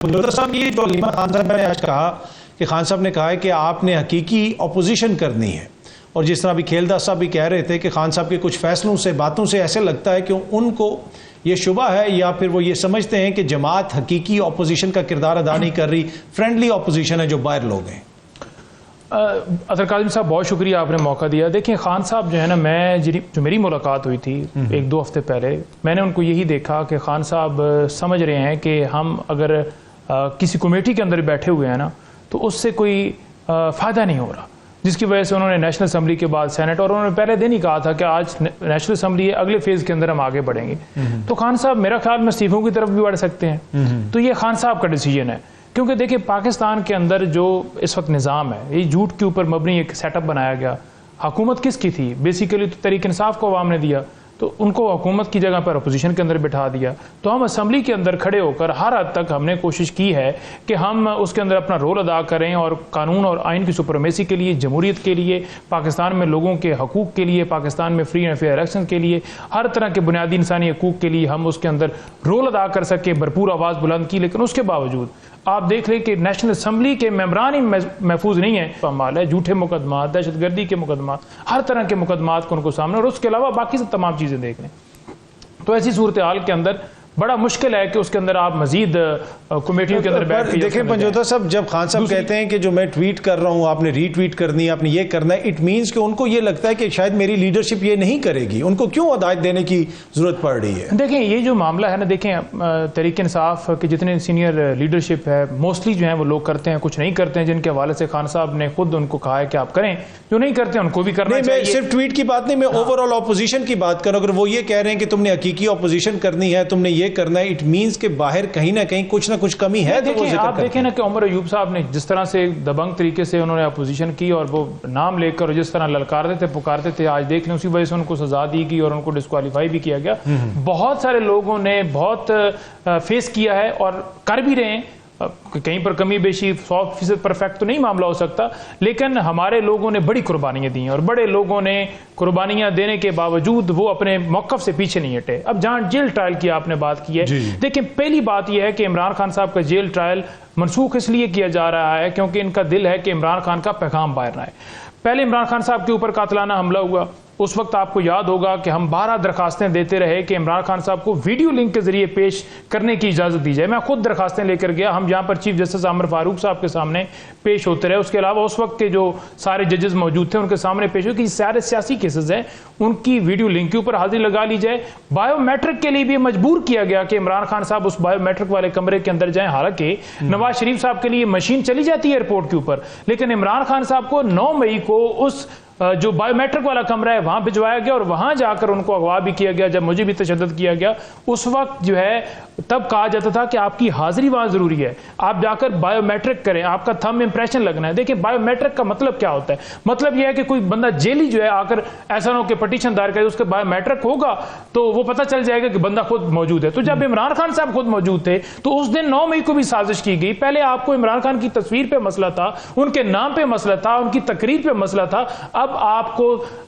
साहब, ये जो अलीमा खान साहब ने आज कहा कि खान साहब ने कहा है कि आपने हकीकी अपोजिशन करनी है, और जिस तरह अभी खेलदास साहब भी कह रहे थे कि खान साहब के कुछ फैसलों से, बातों से ऐसे लगता है कि उनको ये शुबा है या फिर वो ये समझते हैं कि जमात हकीकी अपोजिशन का किरदार अदा नहीं कर रही, फ्रेंडली अपोजिशन है जो बाहर लोग हैं। अतर काज़िम साहब, बहुत शुक्रिया, आपने मौका दिया। देखिए, खान साहब जो है ना, जो मेरी मुलाकात हुई थी 1-2 हफ्ते पहले, मैंने उनको यही देखा कि खान साहब समझ रहे हैं कि हम अगर किसी कमेटी के अंदर बैठे हुए हैं ना, तो उससे कोई फ़ायदा नहीं हो रहा, जिसकी वजह से उन्होंने नेशनल असम्बली के बाद सेनेट, और उन्होंने पहले दिन ही कहा था कि आज नेशनल असम्बली है, अगले फेज़ के अंदर हम आगे बढ़ेंगे। तो खान साहब मेरा ख्याल में इस्तीफों की तरफ भी बढ़ सकते हैं। तो ये खान साहब का डिसीजन है, क्योंकि देखिए पाकिस्तान के अंदर जो इस वक्त निज़ाम है, ये झूठ के ऊपर मबनी एक सेटअप बनाया गया। हुकूमत किसकी थी? बेसिकली तो तहरीक इंसाफ को अवाम ने दिया, तो उनको हुकूमत की जगह पर अपोजिशन के अंदर बिठा दिया। तो हम असम्बली के अंदर खड़े होकर हर हद तक हमने कोशिश की है कि हम उसके अंदर अपना रोल अदा करें, और कानून और आइन की सुपरमेसी के लिए, जमहूरियत के लिए, पाकिस्तान में लोगों के हकूक़ के लिए, पाकिस्तान में फ्री एंड फेयर इलेक्शन के लिए, हर तरह के बुनियादी इंसानी हकूक़ के लिए हम उसके अंदर रोल अदा कर सके, भरपूर आवाज़ बुलंद की। लेकिन उसके बावजूद आप देख लें कि नेशनल असम्बली के मेंबरान ही महफूज नहीं है। माल है झूठे मुकदमा, दहशतगर्दी के मुकदमा, हर तरह के मुकदमात को उनको सामने, और उसके अलावा बाकी सब तमाम चीज़ें देख लें। तो ऐसी सूरत हाल के अंदर बड़ा मुश्किल है कि उसके अंदर आप मजीद कमेटियों के अंदर बैठ के देखें। पंजोता साहब, जब खान साहब कहते हैं कि जो मैं ट्वीट कर रहा हूं आपने रीट्वीट करनी है, आपने ये करना है, इट मींस कि उनको ये लगता है कि शायद मेरी लीडरशिप ये नहीं करेगी, उनको क्यों हिदायत देने की जरूरत पड़ रही है? देखें, ये जो मामला है ना, देखें तहरीक इंसाफ के जितने सीनियर लीडरशिप है, मोस्टली जो है वो लोग करते हैं, कुछ नहीं करते हैं, जिनके हवाले से खान साहब ने खुद उनको कहा है कि आप करें, जो नहीं करते हैं उनको भी करना चाहिए। मैं सिर्फ ट्वीट की बात नहीं, मैं ओवरऑल अपोजिशन की बात कर रहा हूं। अगर वो ये कह रहे हैं कि तुमने हकीकी अपोजिशन करनी है, तुमने ये करना है, इट मींस के बाहर कहीं ना कहीं कुछ ना कुछ कमी है। तो आप देखें ना कि उमर अयूब साहब ने जिस तरह से दबंग तरीके से उन्होंने अपोजिशन की, और वो नाम लेकर जिस तरह ललकारते थे, पुकारते थे, आज देख लें उसी वजह से उनको सजा दी गई और उनको डिस्क्वालीफाई भी किया गया। बहुत सारे लोगों ने बहुत फेस किया है और कर भी रहे हैं। कहीं पर कमी बेशी 100% परफेक्ट तो नहीं मामला हो सकता, लेकिन हमारे लोगों ने बड़ी कुर्बानियां दी हैं, और बड़े लोगों ने कुर्बानियां देने के बावजूद वो अपने मौक़िफ़ से पीछे नहीं हटे। अब जहां जेल ट्रायल की आपने बात की है, देखिए पहली बात यह है कि इमरान खान साहब का जेल ट्रायल मनसूख इसलिए किया जा रहा है क्योंकि इनका दिल है कि इमरान खान का पैगाम बाहर ना आए। पहले इमरान खान साहब के ऊपर कातलाना हमला हुआ, उस वक्त आपको याद होगा कि हम 12 दरखास्तें देते रहे कि इमरान खान साहब को वीडियो लिंक के जरिए पेश करने की इजाजत दी जाए। मैं खुद दरखास्तें लेकर गया, हम यहाँ पर चीफ जस्टिस आमिर फारूक साहब के सामने पेश होते रहे। उसके अलावा उस वक्त के जो सारे जजेस मौजूद थे उनके सामने पेश हो कि सारे सियासी केसेस हैं, उनकी वीडियो लिंक के ऊपर हाजिरी लगा ली जाए। बायोमेट्रिक के लिए भी मजबूर किया गया कि इमरान खान साहब उस बायोमेट्रिक वाले कमरे के अंदर जाएं। हालांकि नवाज शरीफ साहब के लिए मशीन चली जाती है एयरपोर्ट के ऊपर, लेकिन इमरान खान साहब को 9 मई को उस जो बायोमेट्रिक वाला कमरा है वहां भिजवाया गया, और वहां जाकर उनको अगवा भी किया गया। जब मुझे भी तशद्दुद किया गया, उस वक्त जो है तब कहा जाता था कि आपकी हाजिरी वहां जरूरी है, आप जाकर बायोमेट्रिक करें, आपका थंब इंप्रेशन लगना है। देखिए बायोमेट्रिक का मतलब क्या होता है? मतलब यह है कि कोई बंदा जेली जो है आकर ऐसा ना हो कि पटिशन दायर करे, उसके बायोमेट्रिक होगा तो वो पता चल जाएगा कि बंदा खुद मौजूद है। तो जब इमरान खान साहब खुद मौजूद थे तो उस दिन 9 मई को भी साजिश की गई। पहले आपको इमरान खान की तस्वीर पे मसला था, उनके नाम पे मसला था, उनकी तकरीर पे मसला था, अब आपको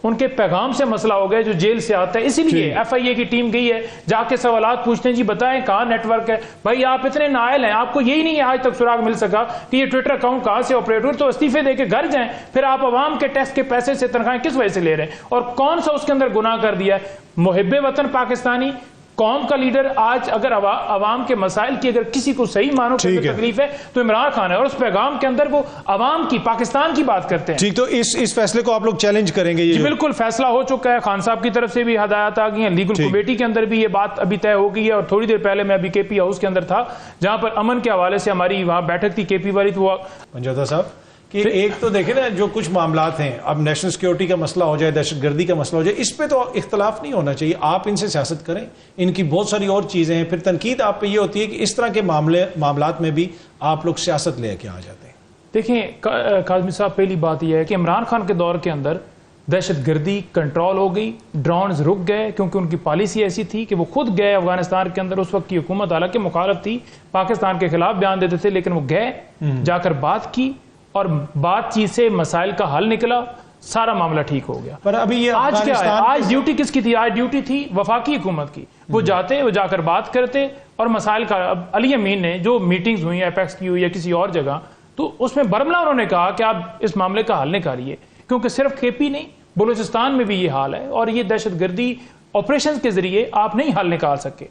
उनके पैगाम से मसला हो गया जो जेल से आता है। इसीलिए FIA की टीम गई है, जाके सवालात पूछते हैं, जी बताएं कहां नेटवर्क है। भाई आप इतने नायल हैं, आपको यही नहीं है आज तक सुराग मिल सका कि ये ट्विटर अकाउंट कहां से ऑपरेट हुआ, तो इस्तीफे देके घर जाएं। फिर आप अवाम के टैक्स के पैसे से तनख्वाहें किस वजह से ले रहे हैं, और कौन सा उसके अंदर गुनाह कर दिया है? मुहिब्बे वतन पाकिस्तानी कौम का लीडर आज अगर अवाम के मसाइल की अगर किसी को सही मानो कि तकलीफ है तो इमरान खान है, और उस पैगाम के अंदर वो अवाम की, पाकिस्तान की बात करते हैं। ठीक, तो इस फैसले को आप लोग चैलेंज करेंगे? ये बिल्कुल फैसला हो चुका है, खान साहब की तरफ से भी हदायत आ गई है, लीगल कमेटी के अंदर भी ये बात अभी तय हो गई है। और थोड़ी देर पहले मैं अभी KP हाउस के अंदर था, जहां पर अमन के हवाले से हमारी वहां बैठक थी KP वाली। तो पंजोता साहब कि एक तो देखें ना, जो कुछ मामलात हैं, अब नेशनल सिक्योरिटी का मसला हो जाए, दहशतगर्दी का मसला हो जाए, इस पे तो इख्तलाफ नहीं होना चाहिए, आप इनसे सियासत करें, इनकी बहुत सारी और चीजें हैं। फिर तनकीद आप पे ये होती है कि इस तरह के मामलात में भी आप लोग सियासत लेके आ जाते हैं। देखिए काज़मी साहब, पहली बात यह है कि इमरान खान के दौर के अंदर दहशतगर्दी कंट्रोल हो गई, ड्रोन्स रुक गए, क्योंकि उनकी पॉलिसी ऐसी थी कि वो खुद गए अफगानिस्तान के अंदर। उस वक्त की हुकूमत हालांकि मुखालिफ थी, पाकिस्तान के खिलाफ बयान देते थे, लेकिन वो गए, जाकर बात की, और बातचीत से मसाइल का हल निकला। सारा मामला ठीक हो गया। पर अभी ये आज क्या है, आज ड्यूटी किसकी थी? आज ड्यूटी थी वफाकी हुकूमत की। वो जाकर बात करते और मसाइल का, अब अली अमीन ने जो मीटिंग्स हुई एपेक्स की हुई या किसी और जगह, तो उसमें बरमला उन्होंने कहा कि आप इस मामले का हल निकालिए, क्योंकि सिर्फ केपी नहीं बलूचिस्तान में भी ये हाल है और ये दहशतगर्दी ऑपरेशन के जरिए आप नहीं हल निकाल सके।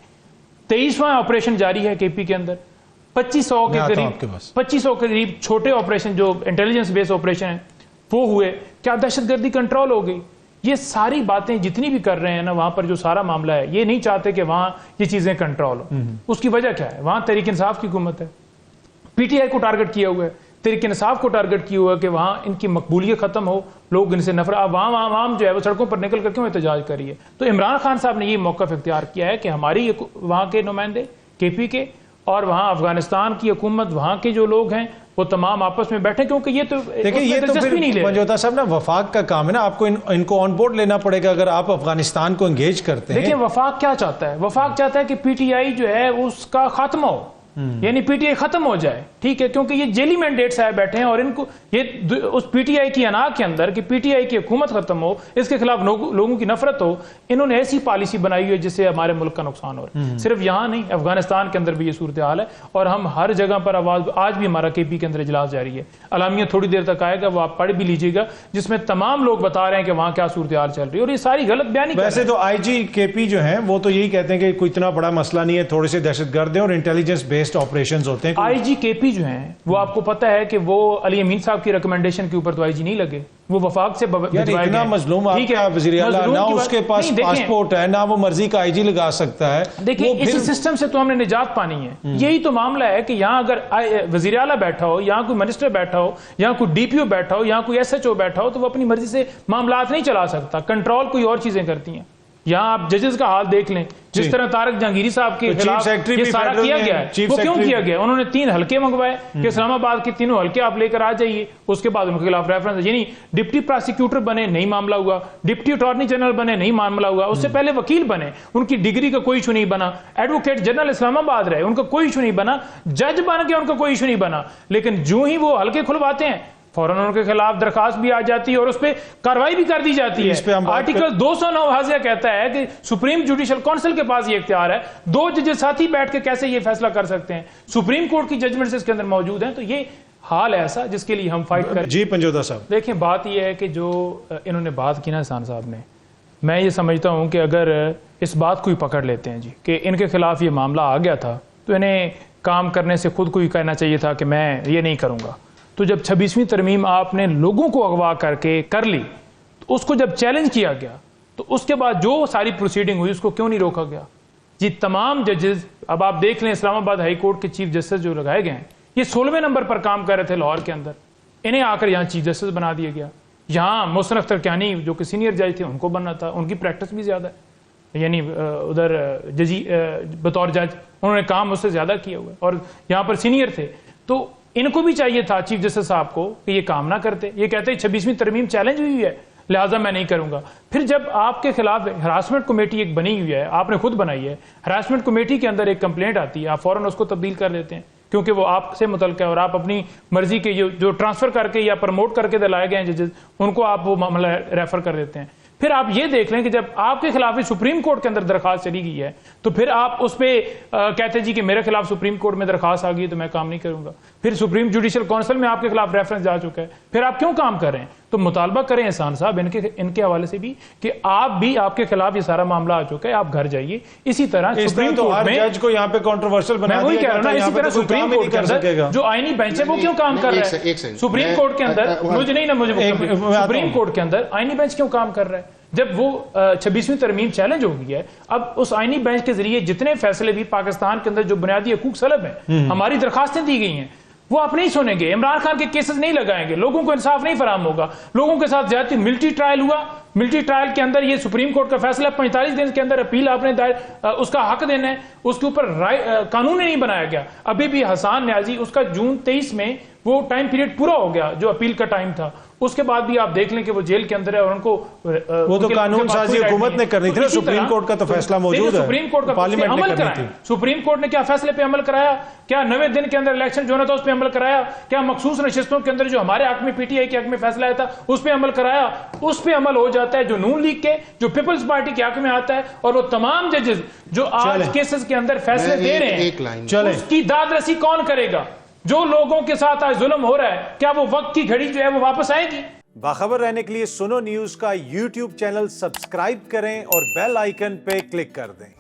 23वां ऑपरेशन जारी है केपी के अंदर, 2500 के करीब छोटे ऑपरेशन जो इंटेलिजेंस बेस्ड ऑपरेशन है वो हुए। क्या दहशतगर्दी कंट्रोल हो गई? ये सारी बातें जितनी भी कर रहे हैं ना, वहां पर जो सारा मामला है, ये नहीं चाहते कि वहां ये चीजें कंट्रोल हो। उसकी वजह क्या है? वहां तहरीक इंसाफ की हुकूमत है, पीटीआई को टारगेट किया हुआ है, तहरीक इंसाफ को टारगेट किया हुआ है कि वहां इनकी मकबूलियत खत्म हो, लोग इनसे नफरत। अब वहां जो है वो सड़कों पर निकल कर क्यों एहतजाज करिए? तो इमरान खान साहब ने ये मौक़िफ़ इख्तियार किया है कि हमारी वहां के नुमाइंदे केपी के और वहां अफगानिस्तान की हुकूमत, वहां के जो लोग हैं वो तमाम आपस में बैठे, क्योंकि ये तो देखिए ये तो फिर मंजोता साहब ना वफाक का काम है ना, आपको इनको ऑन बोर्ड लेना पड़ेगा अगर आप अफगानिस्तान को एंगेज करते हैं। देखिए वफाक क्या चाहता है? वफाक चाहता है कि पीटीआई जो है उसका खात्मा हो, यानी पीटीआई खत्म हो जाए, ठीक है, क्योंकि ये जेली मैंडेट साहब बैठे हैं और इनको ये उस पीटीआई की अना के अंदर कि पीटीआई की हुकूमत खत्म हो, इसके खिलाफ लोगों की नफरत हो, इन्होंने ऐसी पॉलिसी बनाई हुई है जिससे हमारे मुल्क का नुकसान हो रहा है। सिर्फ यहां नहीं, अफगानिस्तान के अंदर भी ये सूरत हाल है और हम हर जगह पर आवाज, आज भी हमारा केपी के अंदर इजलास जारी है, अलामिया थोड़ी देर तक आएगा, वो आप पढ़ भी लीजिएगा, जिसमें तमाम लोग बता रहे हैं कि वहां क्या सूरत हाल चल रही है और ये सारी गलत बयानी। वैसे तो आईजी केपी जो है वो तो यही कहते हैं कि कोई इतना बड़ा मसला नहीं है, थोड़े से दहशतगर्द हैं और इंटेलिजेंस बेस्ड ऑपरेशंस होते हैं। आईजी केपी जो हैं वो आपको पता है कि वो अली अमीन साहब की रिकमेंडेशन के ऊपर तो आईजी नहीं लगे, वो वफाक से इतना मजलूम आपका वज़ीर आला, ना उसके पास पासपोर्ट है, ना वो मर्जी का आईजी लगा सकता है। देखिए इस सिस्टम से तो हमने निजात पानी है। यही तो मामला है कि यहाँ अगर वज़ीर आला बैठा हो, यहाँ कोई मिनिस्टर बैठा हो, यहाँ कोई डीपीओ बैठा हो, यहाँ कोई एसएचओ बैठा हो, तो वो अपनी मर्जी से मामलात नहीं चला सकता, कंट्रोल कोई और चीजें करती हैं। यहाँ आप जजेस का हाल देख लें, जिस तरह तारक जहांगीरी साहब के खिलाफ ये सारा किया गया है, वो क्यों किया गया? उन्होंने 3 हल्के मंगवाए कि इस्लामाबाद के 3 हल्के आप लेकर आ जाइए, उसके बाद उनके खिलाफ रेफरेंस, यानी डिप्टी प्रोसिक्यूटर बने नहीं मामला हुआ, डिप्टी अटॉर्नी जनरल बने नहीं मामला हुआ, उससे पहले वकील बने, उनकी डिग्री का कोई इशू नहीं बना, एडवोकेट जनरल इस्लामाबाद रहे, उनका कोई इशू नहीं बना, जज बन के उनका कोई इशू नहीं बना, लेकिन जो ही वो हल्के खुलवाते हैं फौरन उनके खिलाफ दरखास्त भी आ जाती है और उस पर कार्रवाई भी कर दी जाती है। आर्टिकल 209 वाज़ेह कहता है कि सुप्रीम जुडिशियल काउंसिल के पास ये इख्तियार है, 2 जजेस साथ ही बैठ के कैसे ये फैसला कर सकते हैं, सुप्रीम कोर्ट की जजमेंट्स इसके अंदर मौजूद हैं। तो ये हाल है ऐसा जिसके लिए हम फाइट करें। जी पंजोता साहब, देखिए बात यह है कि जो इन्होंने बात की ना हसन साहब ने, मैं ये समझता हूं कि अगर इस बात को ही पकड़ लेते हैं जी कि इनके खिलाफ ये मामला आ गया था, तो इन्हें काम करने से खुद को ही कहना चाहिए था कि मैं ये नहीं करूंगा। तो जब 26वीं तरमीम आपने लोगों को अगवा करके कर ली, तो उसको जब चैलेंज किया गया, तो उसके बाद जो सारी प्रोसीडिंग हुई उसको क्यों नहीं रोका गया जी? तमाम जजेस, अब आप देख लें इस्लामाबाद हाई कोर्ट के चीफ जस्टिस जो लगाए गए हैं, ये 16वें नंबर पर काम कर रहे थे लाहौर के अंदर, इन्हें आकर यहाँ चीफ जस्टिस बना दिया गया। यहाँ मोहसिन अख्तर कियानी जो कि सीनियर जज थे उनको बनना था, उनकी प्रैक्टिस भी ज्यादा है, यानी उधर जजी बतौर जज उन्होंने काम उससे ज्यादा किया हुआ है और यहाँ पर सीनियर थे। तो इनको भी चाहिए था चीफ जस्टिस साहब को कि ये काम ना करते, ये कहते 26वीं तरमीम चैलेंज हुई है लिहाजा मैं नहीं करूंगा। फिर जब आपके खिलाफ हरासमेंट कमेटी एक बनी हुई है, आपने खुद बनाई है, हरासमेंट कमेटी के अंदर एक कंप्लेंट आती है, आप फौरन उसको तब्दील कर देते हैं क्योंकि वो आपसे मुतल्लिक है और आप अपनी मर्जी के जो ट्रांसफर करके या प्रमोट करके दिलाए गए हैं जजेस, उनको आप वो मामला रेफर कर देते हैं। फिर आप ये देख लें कि जब आपके खिलाफ ही सुप्रीम कोर्ट के अंदर दरखास्त चली गई है, तो फिर आप उस पर कहते जी कि मेरे खिलाफ सुप्रीम कोर्ट में दरखास्त आ गई तो मैं काम नहीं करूंगा। फिर सुप्रीम जुडिशियल काउंसिल में आपके खिलाफ रेफरेंस जा चुका है, फिर आप क्यों काम कर रहे हैं? तो मुतालबा करें एहसान साहब इनके हवाले से भी कि आप भी, आपके खिलाफ ये सारा मामला आ चुका है, आप घर जाइए। इसी तरह सुप्रीम कोर्ट में जज को यहाँ पे कंट्रोवर्शियल बना वही कह रहा हूं ना, इसी तरह सुप्रीम कोर्ट के अंदर जो आईनी बेंच है वो क्यों काम कर रहा है? सुप्रीम कोर्ट के अंदर मुझे नहीं ना, मुझे सुप्रीम कोर्ट के अंदर आईनी बेंच क्यों काम कर रहा है? जब वो 26वीं तरमीम चैलेंज हो गई है, अब उस आईनी बेंच के जरिए जितने फैसले भी पाकिस्तान के अंदर जो बुनियादी हकूक सलब है, हमारी दरखास्तें दी गई हैं, वो आप नहीं सुनेंगे, इमरान खान के केसेस नहीं लगाएंगे, लोगों को इंसाफ नहीं फराहम होगा, लोगों के साथ ज्यादा मिलिट्री ट्रायल हुआ, मिलिट्री ट्रायल के अंदर ये सुप्रीम कोर्ट का फैसला 45 दिन के अंदर अपील आपने दायर उसका हक देना है, उसके ऊपर कानून ही नहीं बनाया गया। अभी भी हसन न्याजी उसका जून 23 में वो टाइम पीरियड पूरा हो गया जो अपील का टाइम था, उसके बाद भी आप देख लें कि वो जेल के अंदर है और उनको वो तो कानून साजी हुकूमत ने करनी थी ना, सुप्रीम कोर्ट का तो फैसला मौजूद है, सुप्रीम कोर्ट का पार्लियामेंट ने अमल करनी कराया। थी। सुप्रीम कोर्ट ने क्या फैसले पे अमल कराया? क्या 90 दिन के अंदर इलेक्शन जो था उस पर अमल कराया? क्या मखसूस नशिस्तों के अंदर जो हमारे हक में पीटीआई के हक में फैसला आया था उस पर अमल कराया? उस पर अमल हो जाता है जो नून लीग के, जो पीपल्स पार्टी के हक में आता है, और वो तमाम जजेस जो आज केसेस के अंदर फैसले दे रहे हैं उसकी दादरसी कौन करेगा? जो लोगों के साथ आज जुल्म हो रहा है, क्या वो वक्त की घड़ी जो है वो वापस आएगी? बाखबर रहने के लिए सुनो न्यूज का YouTube चैनल सब्सक्राइब करें और बेल आइकन पे क्लिक कर दें।